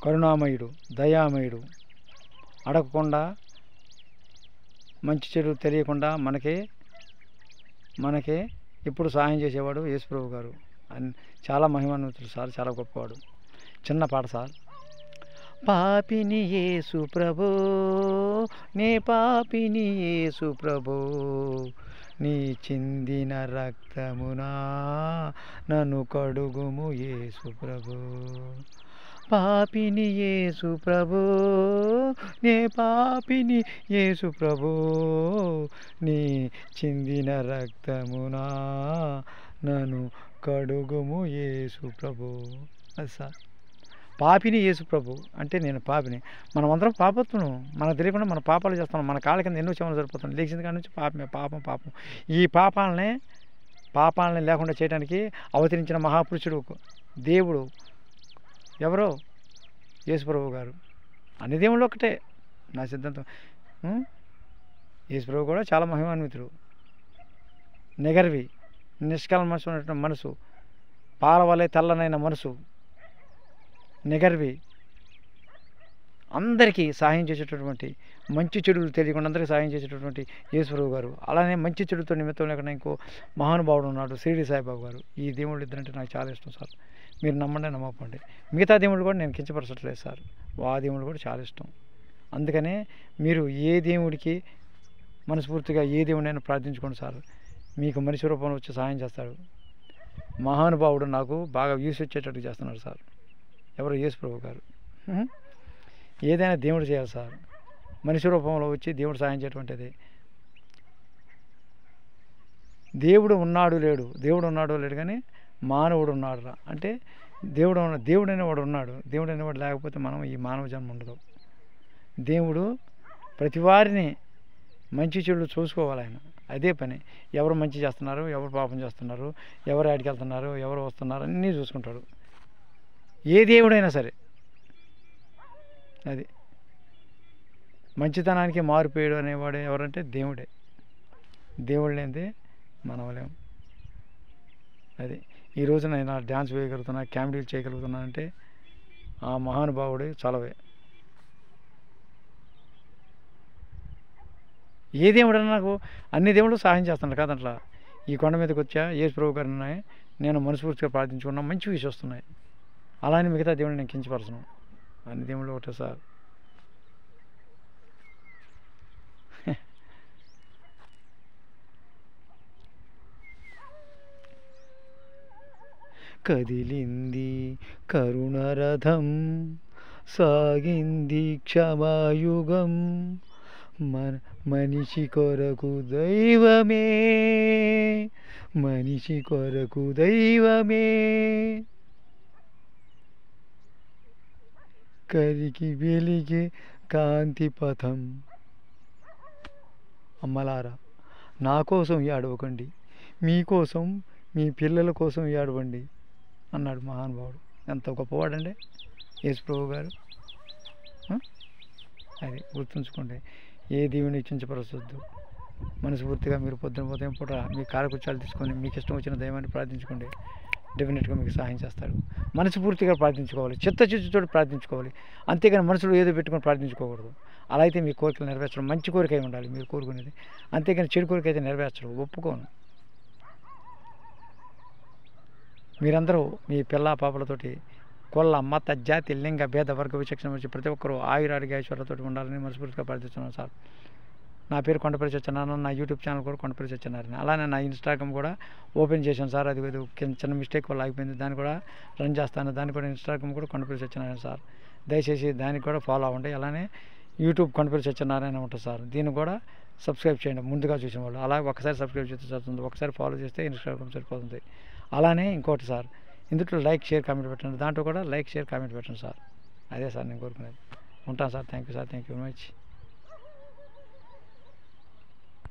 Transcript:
కరుణామయుడు, దయామయుడు, అడగకుండా మంచి చెడు తెలియకుండా మనకే ఇప్పుడు సహాయం చేసేవాడు యేసుప్రభు గారు. చాలా మహిమాన్వితుడు సార్, చాలా గొప్పవాడు. చిన్న పాట సార్. పాపిని యేసు ప్రభో, నే పాపిని యేసు ప్రభో, నీ చిందిన రక్తమునా నన్ను కడుగుము యేసు ప్రభో. పాపిని యేసు ప్రభో, నే పాపిని యేసు ప్రభో, నీ చిందిన రక్తమునా నన్ను కడుగుము యేసు ప్రభో. అది సార్. పాపిని యేసు ప్రభు అంటే నేను పాపిని. మనమందరం పాపత్వం, మనకు తెలియకుండా మన పాపాలు చేస్తున్నాం. మన కాళ్ళ కింద ఎన్నో చెమలు సరిపోతున్నాం. లేచిన కాడి నుంచి పాపమే, పాపం. ఈ పాపాలని లేకుండా చేయడానికి అవతరించిన మహాపురుషుడు దేవుడు ఎవరో యేసుప్రభు గారు. అన్ని దేవుళ్ళు ఒకటే నా సిద్ధాంతం. యేసుప్రభు కూడా చాలా మహిమాన్వితుడు. నిగర్వి, నిష్కల్మషమైనటువంటి మనసు, పాల వలె తెల్లనైన మనసు, నిగర్వి, అందరికీ సహాయం చేసేటటువంటి, మంచి చెడులు తెలియకుండా అందరికీ సహాయం చేసేటటువంటి యేసుప్రభు గారు. అలానే మంచి చెడుతో నిమిత్తం లేకుండా ఇంకో మహానుభావుడు ఉన్నాడు, షిరిడి సాయిబాబా గారు. ఈ దేవుళ్ళు ఇద్దరంటే నాకు చాలా ఇష్టం సార్. మీరు నమ్మండి, నమ్మకండి. మిగతా దేవుళ్ళు కూడా నేను కించపరచట్లేదు సార్. ఆ దేవుళ్ళు కూడా చాలా ఇష్టం. అందుకనే మీరు ఏ దేవుడికి మనస్ఫూర్తిగా ఏ దేవుడినైనా ప్రార్థించుకోండి సార్. మీకు మనిషి రూపంలో వచ్చి సహాయం చేస్తాడు. మహానుభావుడు నాకు బాగా వ్యూస్ వచ్చేటట్టు చేస్తున్నాడు సార్. ఎవరు? యేసుప్రభు గారు. ఏదైనా దేవుడు చేయాలి సార్. మనిషి రూపంలో వచ్చి దేవుడు సహాయం చేయటువంటిది. దేవుడు ఉన్నాడో లేడు కానీ మానవుడు ఉన్నాడు రా అంటే దేవుడు అనేవాడు ఉన్నాడు. దేవుడు అనేవాడు లేకపోతే మనం ఈ మానవ జన్మ ఉండదు. దేవుడు ప్రతి వారిని మంచి చెడు చూసుకోవాలి ఆయన. అదే పని. ఎవరు మంచి చేస్తున్నారు, ఎవరు పాపం చేస్తున్నారు, ఎవరు ఆడికి వెళ్తున్నారు, ఎవరు వస్తున్నారు అన్నీ చూసుకుంటాడు. ఏ దేవుడైనా సరే. అది మంచితనానికి మారిపోయాడు అనేవాడు ఎవరంటే దేవుడే. దేవుడు లేనిదే మనవలేము. అది ఈరోజు నేను డ్యాన్స్ వేయగలుగుతున్నా, కామెడీలు చేయగలుగుతున్నా అంటే ఆ మహానుభావుడే చలవే. ఏ దేవుడన్నా నాకు అన్ని దేవుళ్ళు సహాయం చేస్తున్నాడు కాదంట్లా. ఈ కొండ మీదకి వచ్చా యేసుప్రభు గారు ఉన్నాయి, నేను మనస్ఫూర్తిగా ప్రార్థించుకున్నా, మంచి విషయం వస్తున్నాయి. అలానే మిగతా దేవుళ్ళు నేను కించపరచను. అన్ని దేవుళ్ళు ఒకటే సార్. కదిలింది కరుణరథం, సాగింది క్షమాయుగం, మనిషి కొరకు దైవమే, మనిషి కొరకు దైవమే, కరికి వెలిగే కాంతి పథం. అమ్మలారా, నా కోసం ఏడవకండి, మీకోసం, మీ పిల్లల కోసం ఏడవండి అన్నాడు మహానుభావుడు. ఎంత గొప్పవాడండి యేసుప్రభు గారు. అది గుర్తుంచుకోండి. ఏ దేవుని కించపరచొద్దు. మనస్ఫూర్తిగా మీరు ఉదయం పూట మీ కాలకృత్యాలు తీసుకొని మీకు ఇష్టం వచ్చిన దైవాన్ని ప్రార్థించుకోండి. డెఫినెట్గా మీకు సహాయం చేస్తాడు. మనస్ఫూర్తిగా ప్రార్థించుకోవాలి, చిత్తశుద్ధితో ప్రార్థించుకోవాలి. అంతేగాని మనసులో ఏదో పెట్టుకొని ప్రార్థించుకోకూడదు. అలా అయితే మీ కోరికలు నెరవేర్చడం, మంచి కోరిక అయి ఉండాలి మీరు కోరుకునేది. అంతేగాని చెడు కోరిక అయితే నెరవేర్చడం ఒప్పుకోను. మీరందరూ మీ పిల్ల పాపలతోటి కుల, మత, జాతి, లింగ భేద వర్గ విచక్షణ వచ్చి ప్రతి ఒక్కరూ ఆయురారోగ్య ఐశ్వర్యంతో ఉండాలని మనస్ఫూర్తిగా ప్రార్థిస్తున్నాను సార్. నా పేరు కొండపల్లి సత్యనారాయణ. నా యూట్యూబ్ ఛానల్ కూడా కొండపల్లి సత్యనారాయణ. అలానే నా ఇన్స్టాగ్రామ్ కూడా ఓపెన్ చేశాను సార్. అది చిన్న మిస్టేక్ వల్ల ఆగిపోయింది. దాన్ని కూడా రన్ చేస్తాను. దాన్ని కూడా ఇన్స్టాగ్రామ్ కూడా కొండపల్లి సత్యనారాయణ సార్. దయచేసి దానికి కూడా ఫాలో అవ్వండి. అలానే యూట్యూబ్ కొండపల్లి సత్యనారాయణ ఉంటుంది సార్. దీన్ని కూడా సబ్స్క్రైబ్ చేయండి ముందుగా చూసిన వాళ్ళు. అలా ఒకసారి సబ్స్క్రైబ్ చేస్తే సరిపోతుంది, ఒకసారి ఫాలో చేస్తే ఇన్స్టాగ్రామ్ సరిపోతుంది. అలానే ఇంకోటి సార్, ఇందులో లైక్ షేర్ కామెంట్ పెట్టండి. దాంట్లో కూడా లైక్ షేర్ కామెంట్ పెట్టండి సార్. అదే సార్ నేను కోరుకునేది. ఉంటాను sir. Thank you sir. Thank you very much.